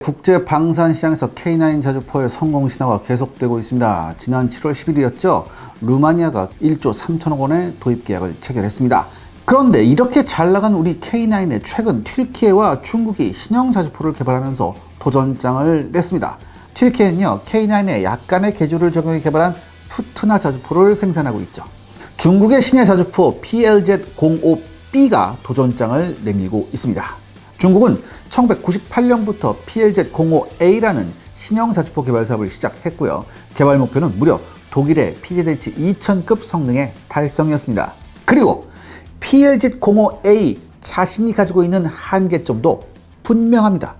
국제 방산 시장에서 K9 자주포의 성공 신화가 계속되고 있습니다. 지난 7월 10일이었죠. 루마니아가 1조 3천억 원의 도입 계약을 체결했습니다. 그런데 이렇게 잘 나간 우리 K9에 최근 튀르키예와 중국이 신형 자주포를 개발하면서 도전장을 냈습니다. 튀르키예는요, K9에 약간의 개조를 적용해 개발한 푸트나 자주포를 생산하고 있죠. 중국의 신의 자주포 PLZ-05B가 도전장을 내밀고 있습니다. 중국은 1998년부터 PLZ-05A라는 신형 자주포 개발 사업을 시작했고요. 개발 목표는 무려 독일의 PZH-2000급 성능의 달성이었습니다. 그리고 PLZ-05A 자신이 가지고 있는 한계점도 분명합니다.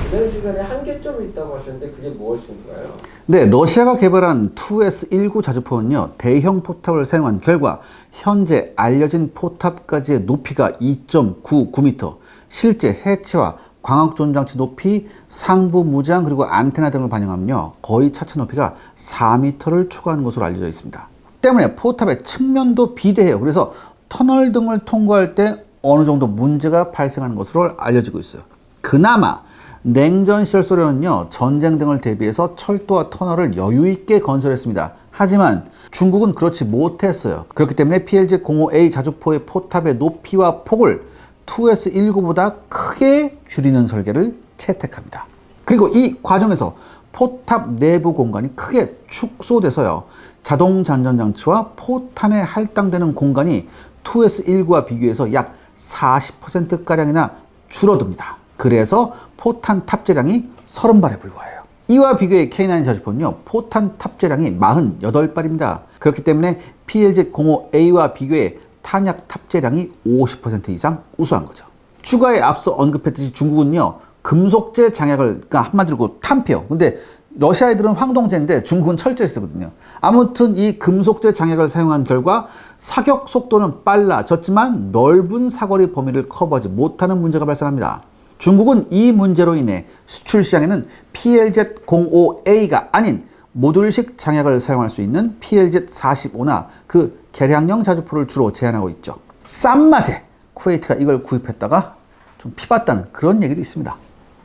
지난 시간에 한계점이 있다고 하셨는데 그게 무엇인가요? 네, 러시아가 개발한 2S19 자주포는요, 대형 포탑을 사용한 결과 현재 알려진 포탑까지의 높이가 2.99m, 실제 해체와 광학존장치 높이, 상부 무장 그리고 안테나 등을 반영하면요, 거의 차체 높이가 4m를 초과하는 것으로 알려져 있습니다. 때문에 포탑의 측면도 비대해요. 그래서 터널 등을 통과할 때 어느 정도 문제가 발생하는 것으로 알려지고 있어요. 그나마 냉전 시절 소련은요, 전쟁 등을 대비해서 철도와 터널을 여유 있게 건설했습니다. 하지만 중국은 그렇지 못했어요. 그렇기 때문에 PLZ-05A 자주포의 포탑의 높이와 폭을 2S19보다 크게 줄이는 설계를 채택합니다. 그리고 이 과정에서 포탑 내부 공간이 크게 축소돼서요, 자동 잔전 장치와 포탄에 할당되는 공간이 2S19와 비교해서 약 40%가량이나 줄어듭니다. 그래서 포탄 탑재량이 30발에 불과해요. 이와 비교해 K9 자주포는요, 포탄 탑재량이 48발입니다. 그렇기 때문에 PLZ-05A와 비교해 탄약 탑재량이 50% 이상 우수한 거죠. 추가에 앞서 언급했듯이 중국은요, 금속재 장약을, 그러니까 한마디로 탄피요. 근데 러시아 애들은 황동재인데 중국은 철제를 쓰거든요. 아무튼 이 금속재 장약을 사용한 결과 사격 속도는 빨라졌지만 넓은 사거리 범위를 커버하지 못하는 문제가 발생합니다. 중국은 이 문제로 인해 수출 시장에는 PLZ-05A가 아닌 모듈식 장약을 사용할 수 있는 PLZ-45나 그 개량형 자주포를 주로 제한하고 있죠. 싼 맛에 쿠웨이트가 이걸 구입했다가 좀 피봤다는 그런 얘기도 있습니다.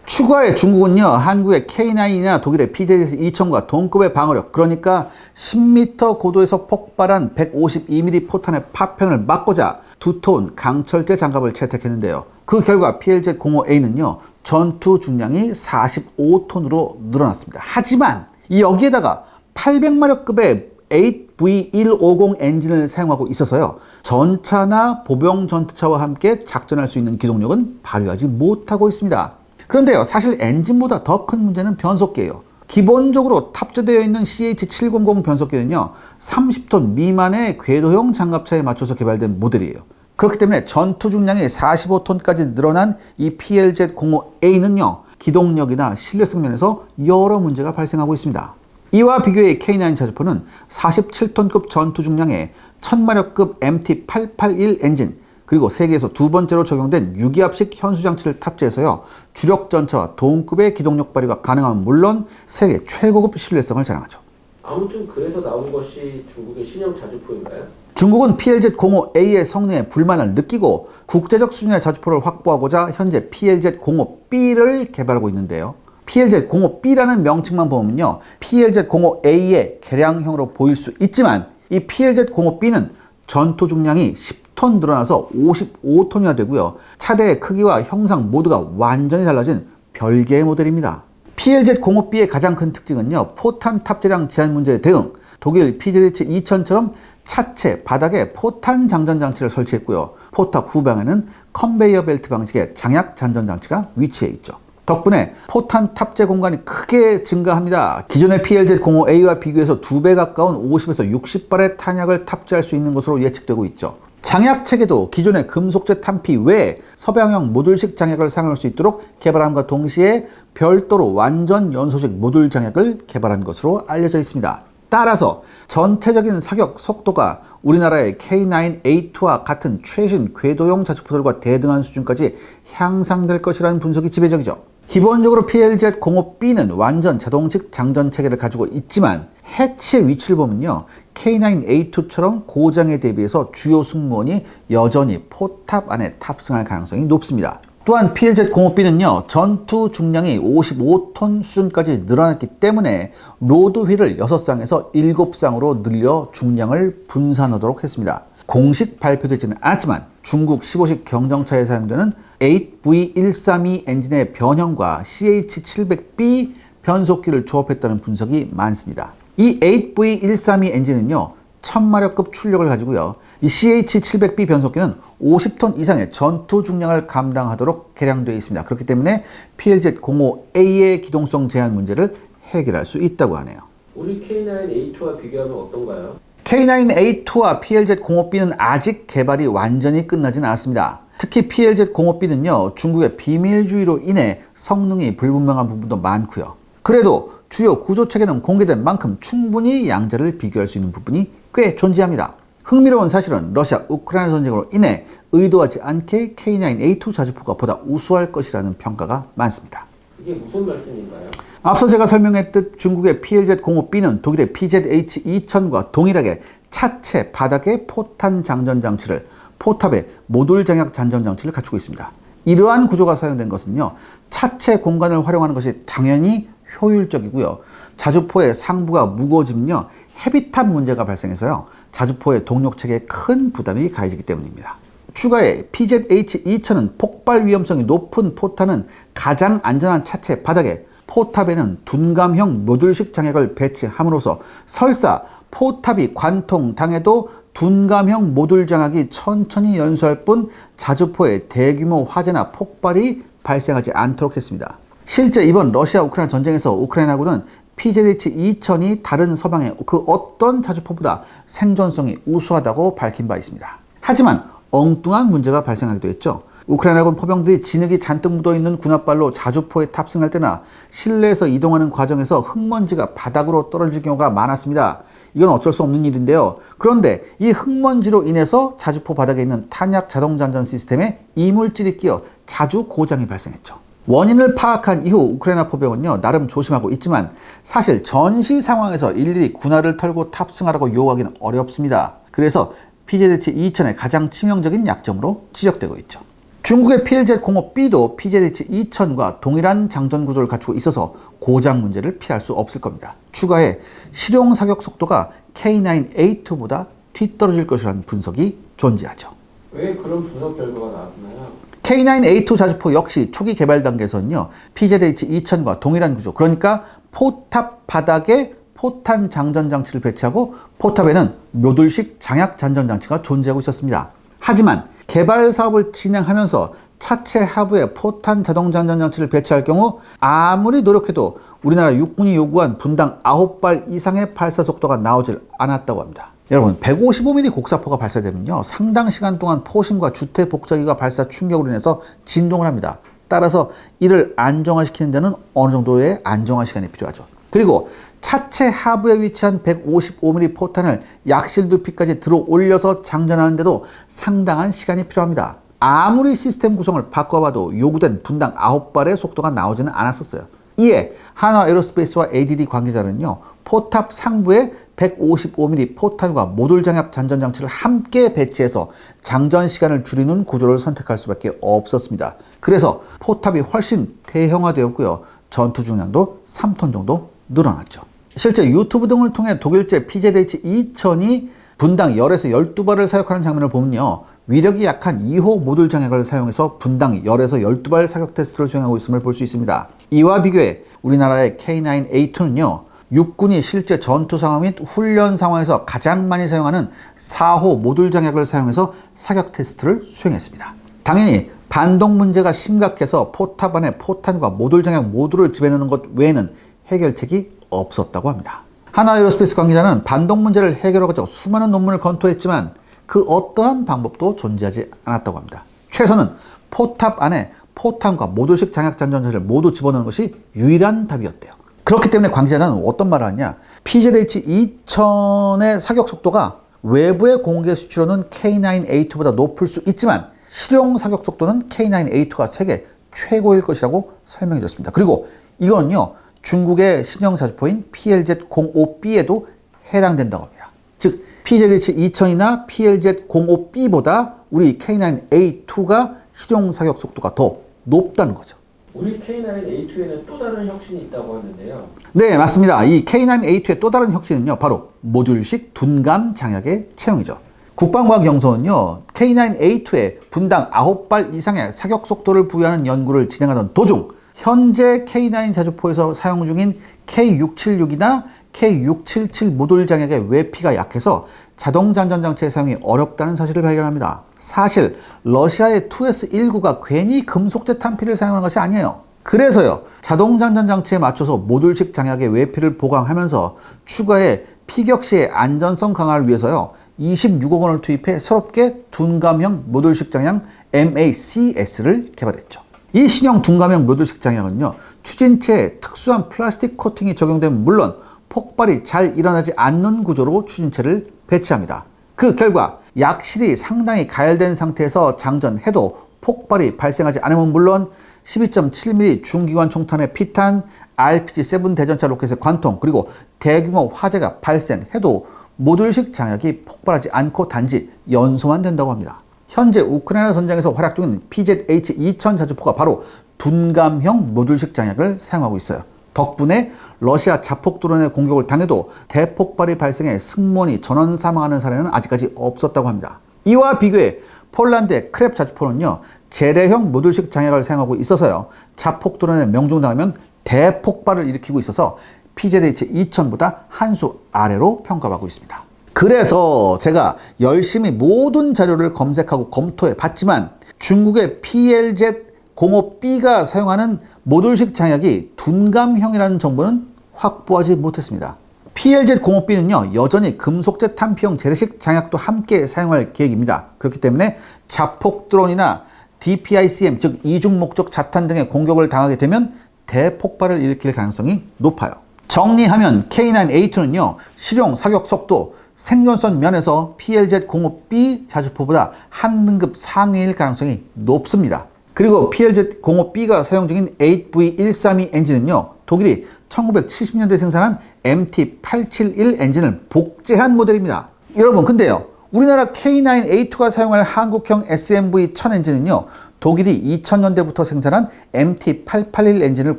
추가에 중국은요, 한국의 K9이나 독일의 PZH-2000과 동급의 방어력, 그러니까 10m 고도에서 폭발한 152mm 포탄의 파편을 막고자 두터운 강철제 장갑을 채택했는데요. 그 결과 PLZ-05A는요, 전투 중량이 45톤으로 늘어났습니다. 하지만 여기에다가 800마력급의 8V150 엔진을 사용하고 있어서요, 전차나 보병 전투차와 함께 작전할 수 있는 기동력은 발휘하지 못하고 있습니다. 그런데요, 사실 엔진보다 더 큰 문제는 변속기예요. 기본적으로 탑재되어 있는 CH700 변속기는요, 30톤 미만의 궤도형 장갑차에 맞춰서 개발된 모델이에요. 그렇기 때문에 전투 중량이 45톤까지 늘어난 이 PLZ-05A는요, 기동력이나 실내성 면에서 여러 문제가 발생하고 있습니다. 이와 비교해 K9 자주포는 47톤급 전투 중량의 1000마력급 MT881 엔진, 그리고 세계에서 두 번째로 적용된 유기압식 현수장치를 탑재해서요, 주력 전차와 동급의 기동력 발휘가 가능한 물론 세계 최고급 신뢰성을 자랑하죠. 아무튼 그래서 나온 것이 중국의 신형 자주포인가요? 중국은 PLZ-05A의 성능에 불만을 느끼고 국제적 수준의 자주포를 확보하고자 현재 PLZ-05B를 개발하고 있는데요. PLZ-05B라는 명칭만 보면요, PLZ-05A의 개량형으로 보일 수 있지만 이 PLZ-05B는 전투 중량이 10톤 늘어나서 55톤이나 되고요. 차대의 크기와 형상 모두가 완전히 달라진 별개의 모델입니다. PLZ-05B의 가장 큰 특징은요, 포탄 탑재량 제한 문제에 대응, 독일 PZH-2000처럼 차체 바닥에 포탄 장전 장치를 설치했고요. 포탑 후방에는 컨베이어 벨트 방식의 장약 잔전 장치가 위치해 있죠. 덕분에 포탄 탑재 공간이 크게 증가합니다. 기존의 PLZ-05A와 비교해서 2배 가까운 50에서 60발의 탄약을 탑재할 수 있는 것으로 예측되고 있죠. 장약 체계도 기존의 금속재 탄피 외에 서방형 모듈식 장약을 사용할 수 있도록 개발함과 동시에 별도로 완전 연소식 모듈 장약을 개발한 것으로 알려져 있습니다. 따라서 전체적인 사격 속도가 우리나라의 K9A2와 같은 최신 궤도형 자주포들과 대등한 수준까지 향상될 것이라는 분석이 지배적이죠. 기본적으로 PLZ-05B는 완전 자동식 장전 체계를 가지고 있지만 해치의 위치를 보면요, K9A2처럼 고장에 대비해서 주요 승무원이 여전히 포탑 안에 탑승할 가능성이 높습니다. 또한 PLZ-05B는요, 전투 중량이 55톤 수준까지 늘어났기 때문에 로드 휠을 6쌍에서 7쌍으로 늘려 중량을 분산하도록 했습니다. 공식 발표되지는 않았지만 중국 15식 경정차에 사용되는 8V132 엔진의 변형과 CH700B 변속기를 조합했다는 분석이 많습니다. 이 8V132 엔진은요, 1000마력급 출력을 가지고요, 이 CH700B 변속기는 50톤 이상의 전투 중량을 감당하도록 개량되어 있습니다. 그렇기 때문에 PLZ-05A의 기동성 제한 문제를 해결할 수 있다고 하네요. 우리 K9A2와 비교하면 어떤가요? K9A2와 PLZ-05B는 아직 개발이 완전히 끝나진 않았습니다. 특히 PLZ-05B는요, 중국의 비밀주의로 인해 성능이 불분명한 부분도 많고요. 그래도 주요 구조체계는 공개된 만큼 충분히 양자를 비교할 수 있는 부분이 꽤 존재합니다. 흥미로운 사실은 러시아 우크라이나 전쟁으로 인해 의도하지 않게 K9A2 자주포가 보다 우수할 것이라는 평가가 많습니다. 이게 무슨 말씀인가요? 앞서 제가 설명했듯 중국의 PLZ-05B는 독일의 PZH-2000과 동일하게 차체 바닥에 포탄 장전 장치를, 포탑에 모듈 장약 장전 장치를 갖추고 있습니다. 이러한 구조가 사용된 것은요, 차체 공간을 활용하는 것이 당연히 효율적이고요, 자주포의 상부가 무거워지면요, 헤비탑 문제가 발생해서요, 자주포의 동력 체계에 큰 부담이 가해지기 때문입니다. 추가에 PZH-2000은 폭발 위험성이 높은 포탄은 가장 안전한 차체 바닥에 포탑에는 둔감형 모듈식 장약을 배치함으로써 설사 포탑이 관통당해도 둔감형 모듈 장악이 천천히 연소할 뿐 자주포에 대규모 화재나 폭발이 발생하지 않도록 했습니다. 실제 이번 러시아 우크라이나 전쟁에서 우크라이나군은 PZH-2000이 다른 서방의 그 어떤 자주포보다 생존성이 우수하다고 밝힌 바 있습니다. 하지만 엉뚱한 문제가 발생하기도 했죠. 우크라이나군 포병들이 진흙이 잔뜩 묻어있는 군홧발로 자주포에 탑승할 때나 실내에서 이동하는 과정에서 흙먼지가 바닥으로 떨어질 경우가 많았습니다. 이건 어쩔 수 없는 일인데요. 그런데 이 흙먼지로 인해서 자주포 바닥에 있는 탄약 자동장전 시스템에 이물질이 끼어 자주 고장이 발생했죠. 원인을 파악한 이후 우크라이나 포병은요, 나름 조심하고 있지만 사실 전시 상황에서 일일이 군화를 털고 탑승하라고 요구하기는 어렵습니다. 그래서 PZH-2000의 가장 치명적인 약점으로 지적되고 있죠. 중국의 PLZ-05B도 PZH-2000과 동일한 장전 구조를 갖추고 있어서 고장 문제를 피할 수 없을 겁니다. 추가에 실용 사격 속도가 K9A2보다 뒤떨어질 것이라는 분석이 존재하죠. 왜 그런 분석 결과가 나왔나요? K9A2 자주포 역시 초기 개발 단계에서는요, PZH-2000과 동일한 구조, 그러니까 포탑 바닥에 포탄 장전 장치를 배치하고 포탑에는 모듈식 장약 장전 장치가 존재하고 있었습니다. 하지만 개발 사업을 진행하면서 차체 하부에 포탄 자동 장전 장치를 배치할 경우 아무리 노력해도 우리나라 육군이 요구한 분당 9발 이상의 발사 속도가 나오질 않았다고 합니다. 여러분, 155mm 곡사포가 발사되면요, 상당 시간 동안 포신과 주태 복사기가 발사 충격으로 인해서 진동을 합니다. 따라서 이를 안정화시키는 데는 어느 정도의 안정화 시간이 필요하죠. 그리고 차체 하부에 위치한 155mm 포탄을 약실 두피까지 들어 올려서 장전하는데도 상당한 시간이 필요합니다. 아무리 시스템 구성을 바꿔봐도 요구된 분당 9발의 속도가 나오지는 않았었어요. 이에 한화 에어로스페이스와 ADD 관계자는요, 포탑 상부에 155mm 포탄과 모듈 장약 장전 장치를 함께 배치해서 장전 시간을 줄이는 구조를 선택할 수밖에 없었습니다. 그래서 포탑이 훨씬 대형화되었고요, 전투 중량도 3톤 정도 늘어났죠. 실제 유튜브 등을 통해 독일제 PZH-2000이 분당 10에서 12발을 사격하는 장면을 보면요, 위력이 약한 2호 모듈 장약을 사용해서 분당 10에서 12발 사격 테스트를 수행하고 있음을 볼 수 있습니다. 이와 비교해 우리나라의 K9A2는요, 육군이 실제 전투 상황 및 훈련 상황에서 가장 많이 사용하는 4호 모듈 장약을 사용해서 사격 테스트를 수행했습니다. 당연히 반동 문제가 심각해서 포탑 안에 포탄과 모듈 장약 모두를 집어넣는 것 외에는 해결책이 없었다고 합니다. 한화 에어로스페이스 관계자는 반동 문제를 해결하고자 수많은 논문을 검토했지만 그 어떠한 방법도 존재하지 않았다고 합니다. 최선은 포탑 안에 포탄과 모듈식 장약 장전자를 모두 집어넣는 것이 유일한 답이었대요. 그렇기 때문에 관계자는 어떤 말을 하냐, PZH-2000의 사격 속도가 외부의 공개 수치로는 K9A2보다 높을 수 있지만 실용 사격 속도는 K9A2가 세계 최고일 것이라고 설명해 줬습니다. 그리고 이건요, 중국의 신형 자주포인 PLZ-05B에도 해당된다고 합니다. 즉, PZH-2000이나 PLZ-05B보다 우리 K9A2가 실용 사격 속도가 더 높다는 거죠. 우리 K9A2에는 또 다른 혁신이 있다고 하는데요. 네, 맞습니다. 이 K9A2의 또 다른 혁신은요, 바로 모듈식 둔감 장약의 채용이죠. 국방과학연구소는요, K9A2에 분당 9발 이상의 사격 속도를 부여하는 연구를 진행하던 도중, 현재 K9 자주포에서 사용 중인 K676이나 K677 모듈 장약의 외피가 약해서 자동 장전장치의 사용이 어렵다는 사실을 발견합니다. 사실 러시아의 2S19가 괜히 금속재 탄피를 사용하는 것이 아니에요. 그래서요, 자동 장전장치에 맞춰서 모듈식 장약의 외피를 보강하면서 추가의 피격 시의 안전성 강화를 위해서요, 26억 원을 투입해 새롭게 둔감형 모듈식 장약 MACS를 개발했죠. 이 신형 둔감형 모듈식 장약은요, 추진체에 특수한 플라스틱 코팅이 적용되면 물론 폭발이 잘 일어나지 않는 구조로 추진체를 배치합니다. 그 결과 약실이 상당히 가열된 상태에서 장전해도 폭발이 발생하지 않으면 물론 12.7mm 중기관 총탄의 피탄, RPG-7 대전차 로켓의 관통, 그리고 대규모 화재가 발생해도 모듈식 장약이 폭발하지 않고 단지 연소만 된다고 합니다. 현재 우크라이나 전장에서 활약 중인 PZH-2000 자주포가 바로 둔감형 모듈식 장약을 사용하고 있어요. 덕분에 러시아 자폭 드론의 공격을 당해도 대폭발이 발생해 승무원이 전원 사망하는 사례는 아직까지 없었다고 합니다. 이와 비교해 폴란드의 크랩 자주포는요, 재래형 모듈식 장약을 사용하고 있어서요, 자폭 드론에 명중당하면 대폭발을 일으키고 있어서 PZH-2000보다 한 수 아래로 평가받고 있습니다. 그래서 제가 열심히 모든 자료를 검색하고 검토해 봤지만 중국의 PLZ-05B가 사용하는 모듈식 장약이 둔감형이라는 정보는 확보하지 못했습니다. PLZ-05B는요, 여전히 금속재 탄피형 재래식 장약도 함께 사용할 계획입니다. 그렇기 때문에 자폭 드론이나 DPICM, 즉 이중 목적 자탄 등의 공격을 당하게 되면 대폭발을 일으킬 가능성이 높아요. 정리하면 K9A2는요, 실용 사격 속도, 생존성 면에서 PLZ-05B 자주포보다 한 등급 상위일 가능성이 높습니다. 그리고 PLZ-05B가 사용 중인 8V132 엔진은요, 독일이 1970년대 생산한 MT871 엔진을 복제한 모델입니다. 여러분, 근데요, 우리나라 K9A2가 사용할 한국형 SMV1000 엔진은요, 독일이 2000년대부터 생산한 MT881 엔진을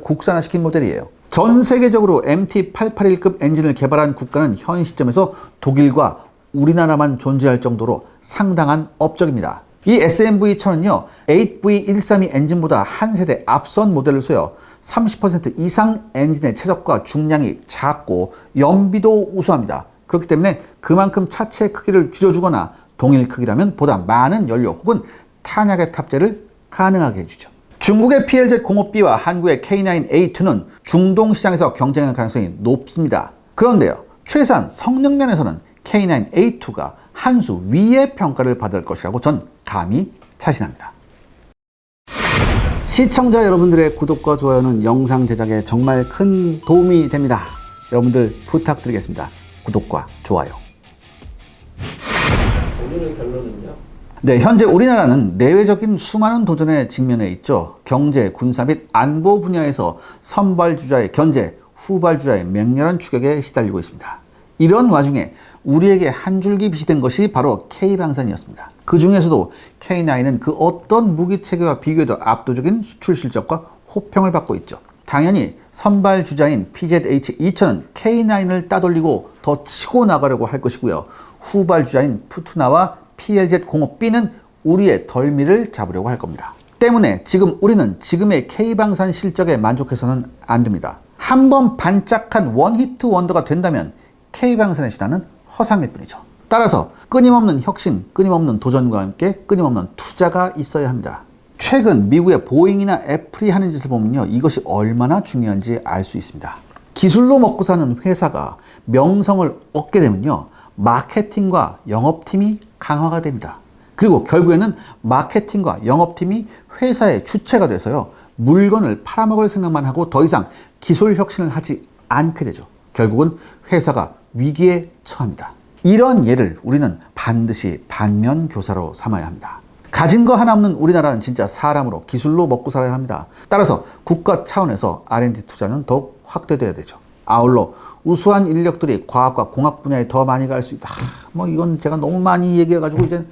국산화시킨 모델이에요. 전 세계적으로 MT881급 엔진을 개발한 국가는 현 시점에서 독일과 우리나라만 존재할 정도로 상당한 업적입니다. 이 SMV1000은요, 8V132 엔진보다 한 세대 앞선 모델을 쓰여 30% 이상 엔진의 최적과 중량이 작고 연비도 우수합니다. 그렇기 때문에 그만큼 차체 크기를 줄여주거나 동일 크기라면 보다 많은 연료 혹은 탄약의 탑재를 가능하게 해주죠. 중국의 PLZ-05B와 한국의 K9A2는 중동 시장에서 경쟁할 가능성이 높습니다. 그런데요, 최소한 성능 면에서는 K9A2가 한 수 위의 평가를 받을 것이라고 전 감히 자신합니다. 시청자 여러분들의 구독과 좋아요는 영상 제작에 정말 큰 도움이 됩니다. 여러분들 부탁드리겠습니다. 구독과 좋아요. 오늘의 결론은요? 네, 현재 우리나라는 내외적인 수많은 도전에 직면해 있죠. 경제, 군사 및 안보 분야에서 선발주자의 견제, 후발주자의 맹렬한 추격에 시달리고 있습니다. 이런 와중에 우리에게 한 줄기 빛이 된 것이 바로 K방산이었습니다. 그 중에서도 K9은 그 어떤 무기체계와 비교해도 압도적인 수출 실적과 호평을 받고 있죠. 당연히 선발주자인 PZH-2000은 K9을 따돌리고 더 치고 나가려고 할 것이고요. 후발주자인 푸투나와 PLZ-05B는 우리의 덜미를 잡으려고 할 겁니다. 때문에 지금 우리는 지금의 K방산 실적에 만족해서는 안 됩니다. 한번 반짝한 원히트 원더가 된다면 K방산의 신화는 허상일 뿐이죠. 따라서 끊임없는 혁신, 끊임없는 도전과 함께 끊임없는 투자가 있어야 합니다. 최근 미국의 보잉이나 애플이 하는 짓을 보면요, 이것이 얼마나 중요한지 알 수 있습니다. 기술로 먹고 사는 회사가 명성을 얻게 되면요, 마케팅과 영업팀이 강화가 됩니다. 그리고 결국에는 마케팅과 영업팀이 회사의 주체가 돼서요, 물건을 팔아먹을 생각만 하고 더 이상 기술 혁신을 하지 않게 되죠. 결국은 회사가 위기에 처합니다. 이런 예를 우리는 반드시 반면교사로 삼아야 합니다. 가진 거 하나 없는 우리나라는 진짜 사람으로 기술로 먹고 살아야 합니다. 따라서 국가 차원에서 R&D 투자는 더욱 확대돼야 되죠. 아울러 우수한 인력들이 과학과 공학 분야에 더 많이 갈 수 있다. 뭐 이건 제가 너무 많이 얘기해가지고 이제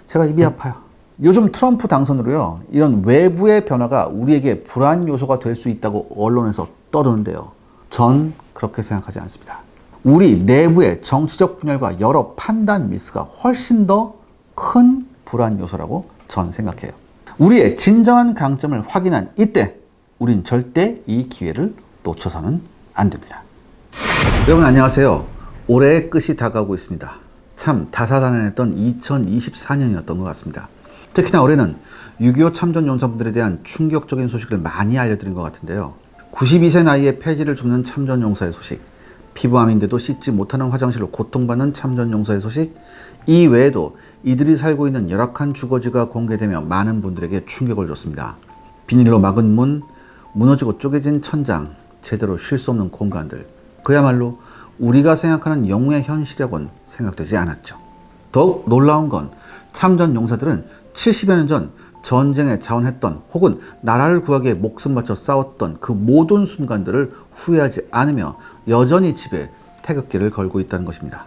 제가 입이 아파요. 요즘 트럼프 당선으로요, 이런 외부의 변화가 우리에게 불안 요소가 될 수 있다고 언론에서 떠드는데요. 전 그렇게 생각하지 않습니다. 우리 내부의 정치적 분열과 여러 판단 미스가 훨씬 더 큰 불안 요소라고 전 생각해요. 우리의 진정한 강점을 확인한 이때 우린 절대 이 기회를 놓쳐서는 안 됩니다. 여러분 안녕하세요. 올해의 끝이 다가오고 있습니다. 참 다사다난했던 2024년이었던 것 같습니다. 특히나 올해는 6.25 참전 용사분들에 대한 충격적인 소식을 많이 알려드린 것 같은데요. 92세 나이에 폐지를 줍는 참전 용사의 소식, 피부암인데도 씻지 못하는 화장실로 고통받는 참전 용사의 소식, 이 외에도 이들이 살고 있는 열악한 주거지가 공개되며 많은 분들에게 충격을 줬습니다. 비닐로 막은 문, 무너지고 쪼개진 천장, 제대로 쉴 수 없는 공간들, 그야말로 우리가 생각하는 영웅의 현실이라고는 생각되지 않았죠. 더욱 놀라운 건 참전 용사들은 70여 년 전 전쟁에 자원했던 혹은 나라를 구하기 위해 목숨 바쳐 싸웠던 그 모든 순간들을 후회하지 않으며 여전히 집에 태극기를 걸고 있다는 것입니다.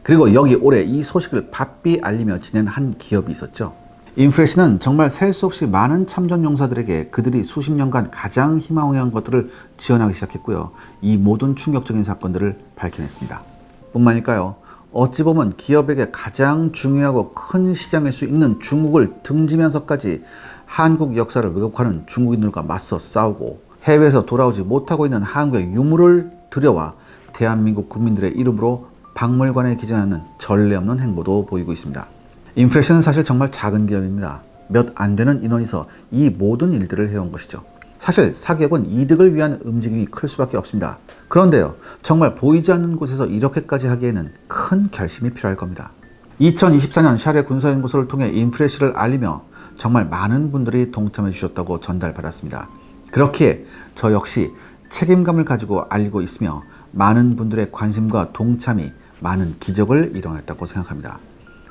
그리고 여기 올해 이 소식을 바삐 알리며 지낸 한 기업이 있었죠. 인프레시는 정말 셀 수 없이 많은 참전 용사들에게 그들이 수십 년간 가장 희망한 것들을 지원하기 시작했고요. 이 모든 충격적인 사건들을 밝혀냈습니다. 뿐만일까요? 어찌 보면 기업에게 가장 중요하고 큰 시장일 수 있는 중국을 등지면서까지 한국 역사를 왜곡하는 중국인들과 맞서 싸우고 해외에서 돌아오지 못하고 있는 한국의 유물을 들여와 대한민국 국민들의 이름으로 박물관에 기증하는 전례 없는 행보도 보이고 있습니다. 인프레시는 사실 정말 작은 기업입니다. 몇 안 되는 인원이서 이 모든 일들을 해온 것이죠. 사실 사기업은 이득을 위한 움직임이 클 수밖에 없습니다. 그런데요, 정말 보이지 않는 곳에서 이렇게까지 하기에는 큰 결심이 필요할 겁니다. 2024년 샤레 군사연구소를 통해 인프레시를 알리며 정말 많은 분들이 동참해 주셨다고 전달받았습니다. 그렇기에 저 역시 책임감을 가지고 알리고 있으며 많은 분들의 관심과 동참이 많은 기적을 이뤄냈다고 생각합니다.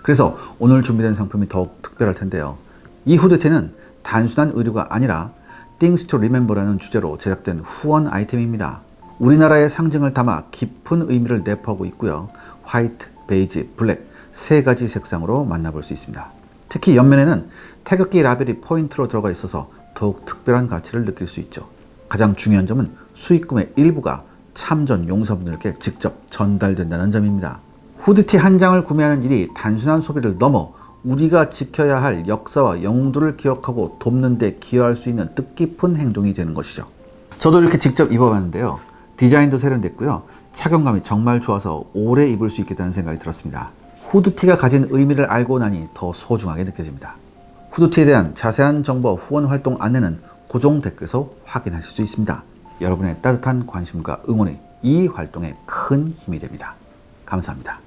그래서 오늘 준비된 상품이 더욱 특별할 텐데요. 이 후드티는 단순한 의류가 아니라 Things to Remember라는 주제로 제작된 후원 아이템입니다. 우리나라의 상징을 담아 깊은 의미를 내포하고 있고요. 화이트, 베이지, 블랙 세 가지 색상으로 만나볼 수 있습니다. 특히 옆면에는 태극기 라벨이 포인트로 들어가 있어서 더욱 특별한 가치를 느낄 수 있죠. 가장 중요한 점은 수익금의 일부가 참전 용사분들께 직접 전달된다는 점입니다. 후드티 한 장을 구매하는 일이 단순한 소비를 넘어 우리가 지켜야 할 역사와 영웅들을 기억하고 돕는 데 기여할 수 있는 뜻깊은 행동이 되는 것이죠. 저도 이렇게 직접 입어봤는데요. 디자인도 세련됐고요. 착용감이 정말 좋아서 오래 입을 수 있겠다는 생각이 들었습니다. 후드티가 가진 의미를 알고 나니 더 소중하게 느껴집니다. 후드티에 대한 자세한 정보와 후원 활동 안내는 고정 댓글에서 확인하실 수 있습니다. 여러분의 따뜻한 관심과 응원이 이 활동에 큰 힘이 됩니다. 감사합니다.